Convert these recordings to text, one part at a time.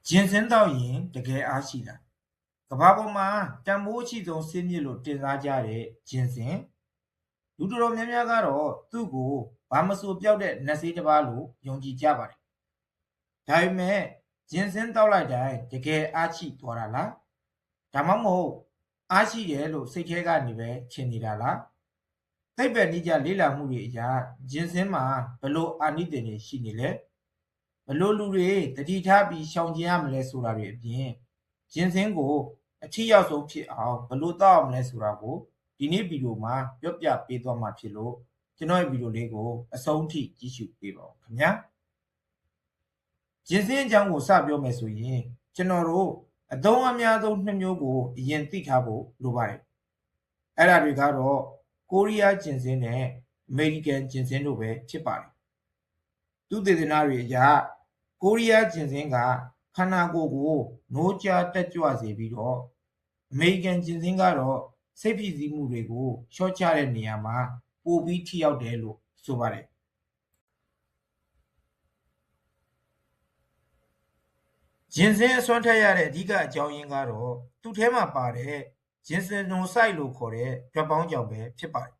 ဂျင်ဆင်းသောက်ရင်တကယ်အားရှိလားကမ္ဘာပေါ်မှာတန်ဖိုးအရှိဆုံးဆေးမြစ်လို့တင်စားကြတဲ့ဂျင်ဆင်လူတော်များများကတော့သူ့ကိုဘာမဆိုပြောက်တဲ့နတ်ဆေးတစ်ပါးလို့ယုံကြည်ကြပါတယ်ဒါပေမဲ့ဂျင်ဆင်းတောက်လိုက်တိုင်းတကယ်အားရှိသွားတာလားဒါမှမဟုတ်အားရှိတယ်လို့စိတ်ထဲကနေပဲထင်နေတာလားသိပ္ပံနည်းကျလေ့လာမှုတွေအရဂျင်ဆင်းမှာဘလို့အာနိသင်တွေရှိနေလဲဘလို့လူတွေတတိထားပြီးရှောင်ကျဉ်ရမလဲဆိုတာတွေအပြင်ဂျင်ဆင်းကိုအထီးရောက်ဆုံးဖြစ်အောင်ဘလို့တောက်အောင်မလဲဆိုတာကိုဒီနေ့ဗီဒီယိုမှာပြောပြပေးသွားမှာဖြစ်လို့ကျွန်တော်ရဲ့ဗီဒီယိုလေးကိုအဆုံးထိကြည့်ရှုပေးပါဦးခင်ဗျာဂျင်ဆင်းအကြောင်းကိုစပြောမယ်ဆိုရင်ကျွန်တော်တို့အသုံးအများဆုံးနှစ်မျိုးကိုအရင်သိထားဖို့လိုပါတယ်အဲ့ဒါတွေကတော့ကိုရီးယားဂျင်ဆင်းနဲ့အမေရိကန်ဂျင်ဆင်းတို့ပဲဖြစ်ပါတယ်သူသေသနာတွေအရကိုရီးယားဂျင်ဆင်းကခန္ဓာကိုယ်ကိုနိုးကြားတက်ကြွစေပြီးတော့အမေရိကန်ဂျင်ဆင်းကတော့စိတ်ဖိစီးမှုတွေကိုရှော့ချတဲ့နေရာမှာပိုပြီးထိရောက်တယ်လို့ဆိုပါတယ်ဂျင်ဆင်းအစွမ်းထက်ရတဲ့အဓိကအကြောင်းရင်းကတော့သူ့ထဲမှာပါတဲ့ဂျင်ဆင်နိုဆိုက်လို့ခေါ်တဲ့ဓာတ်ပေါင်းကြောင့်ပဲဖြစ်ပါတယ်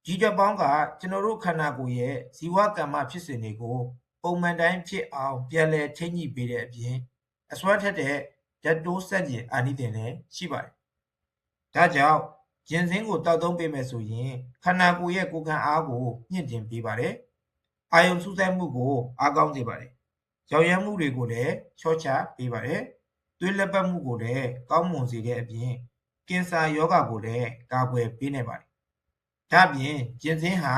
ဒီဓာတ်ပေါင်းကကျွန်တော်တို့ခန္ဓာကိုယ်ရဲ့ဇီဝကမ္မဖြစ်စဉ်တွေကိုပုံမှန်တိုင်းဖြစ်အောင်ပြန်လည်ထိန်းညှိပေးတဲ့အပြင်အစွမ်းထက်တဲ့ဓာတ်တိုးစက်ကျင်အာနိသင်လည်းရှိပါတယ်ဒါကြောင့်ဂျင်ဆင်းကိုတောက်သုံးပေးမယ်ဆိုရင်ခန္ဓာကိုယ်ရဲ့ကိုယ်ခံအားကိုမြင့်တင်ပေးပါတယ်အာယုံစူးစိုက်မှုကိုအားကောင်းစေပါတယ်ရောင်ရမ်းမှုတွေကိုလည်းချော့ချပေးပါတယ်သွေးလက်ပတ်မှုကိုလည်းကောင်းမွန်စေတဲ့အပြင်ကင်ဆာရောဂါကိုလည်းကာကွယ်ပေးနိုင်ပါတယ်ဒါ့အပြင်ဂျင်ဆင်းဟာ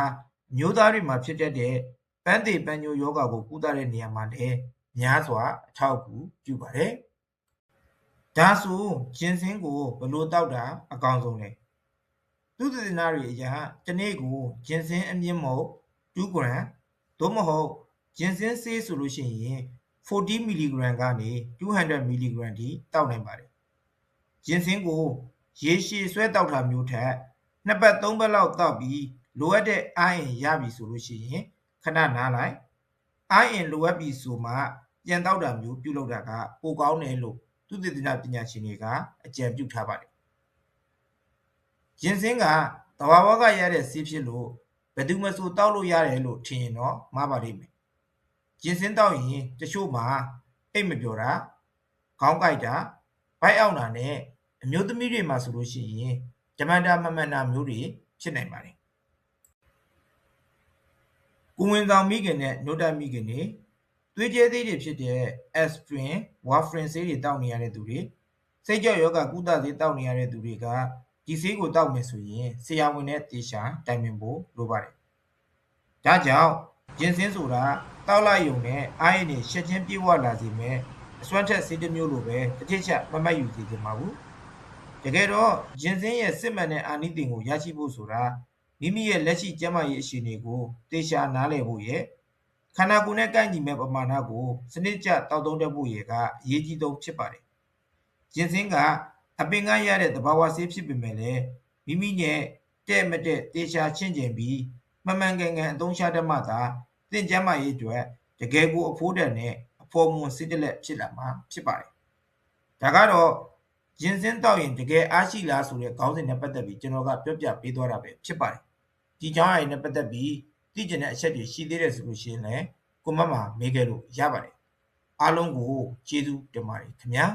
မျိုးသားတွေမှာဖြစ်တတ်တဲ့ပန်းသေးပန်းညိုရောဂါကိုကုသတဲ့နေရာမှာလည်းများစွာအထောက်အကူပြုပါတယ်ဒါဆိုဂျင်ဆင်းကိုဘယ်လိုတောက်တာအကောင်းဆုံးလဲသူသေသနာတွေအရာတနေ့ကိုဂျင်ဆင်းအမြင့်မဟုတ်2 gram သို့မဟုတ်ဂျင်ဆင်းဆေးဆိုလို့ရှိရင်40 mg ကနေ200 mg ထိတောက်နိုင်ပါတယ်ဂျင်ဆင်းကိုရေရှည်ဆွဲတောက်တာမျိုးထက်2ပတ်3ပတ်လောက်တောက်ပြီးလိုအပ်တဲ့အားအင်ရပြီဆိုလို့ရှိရင်ခဏနားလိုက်အားအင်လိုအပ်ပြီဆိုမှပြန်တောက်တာမျိုးပြုလုပ်တာကပိုကောင်းတယ်လို့သူသေသနာပညာရှင်တွေကအကြံပြုထားပါတယ်ဂျင်ဆင်းကသဘာဝကရတဲ့ဆေးဖြစ်လို့ဘယ်သူမှဆိုတောက်လို့ရတယ်လို့ထင်ရင်တော့မှားပါလိမ့်မယ်ဂျင်ဆင်းတောက်ရင်တချို့မှာအိတ်မပျော်တာခေါင်းကိုက်တာဗိုက်အောင်တာနဲ့အမျိုးသမီးတွေမှာဆိုလို့ရှိရင်ဓမ္မတာမမှန်တာမျိုးတွေဖြစ်နိုင်ပါတယ်ကိုဝင်ဆောင်မိခင်နဲ့နှုတ်တက်မိခင်တွေသွေးကြဲသေးတွေဖြစ်တဲ့ aspirin warfarin ဆေးတွေတောက်နေရတဲ့သူတွေစိတ်ကြောက်ယောဂကုသဆေးတောက်နေရတဲ့သူတွေကဒီဆေးကိုတောက်မယ်ဆိုရင်ဆရာဝန်နဲ့တေချာတိုင်ပင်ဖို့လိုပါတယ်ဒါကြောင့်ဂျင်ဆင်းဆိုတာတောက်လိုက်ရုံနဲ့အားရည်နဲ့ရှက်ချင်းပြေဝလာစေမယ်အစွမ်းထက်ဆေးတစ်မျိုးလိုပဲတစ်ချက်ချက်မမှတ်ယူစေချင်ပါဘူးတကယ်တော့ဂျင်ဆင်းရဲ့စစ်မှန်တဲ့အာနိသင်ကိုရရှိဖို့ဆိုတာမိမိရဲ့လက်ရှိကျန်းမာရေးအခြေအနေကိုတေချာနားလည်ဖို့ရဲ့ခန္ဓာကိုယ်နဲ့ကိုက်ညီမဲ့ပမာဏကိုစနစ်ကျတောက်သုံးတတ်ဖို့ရဲ့ကအရေးကြီးဆုံးဖြစ်ပါတယ်ဂျင်ဆင်းကအပင်ကရတဲ့သဘာဝဆေးဖြစ်ပေမဲ့လည်းမိမိရဲ့တဲ့မတဲ့တေချာချင့်ကျင်ပြီးမှန်မှန်ကန်ကန်အသုံးချတတ်မှသာသင်ကျန်းမာရေးအတွက်တကယ်ကိုအဖိုးတန်နဲ့အဖော်မွန်စစ်တလက်ဖြစ်လာမှာဖြစ်ပါတယ်ဒါကတော့ဂျင်ဆင်းတောက်ရင်တကယ်အားရှိလားဆိုတဲ့ခေါင်းစဉ်နဲ့ပတ်သက်ပြီးကျွန်တော်ကပြောပြပေးသွားတာပဲဖြစ်ပါတယ်ဒီကြောင်းအရာနဲ့ပတ်သက်ပြီးသိကျင်တဲ့အချက်တွေရှိသေးတယ်ဆိုလို့ရှိရင်လည်းကွန်မန့်မှာမေးခဲ့လို့ရပါတယ်အားလုံးကိုကျေးဇူးတင်ပါတယ်ခင်ဗျာ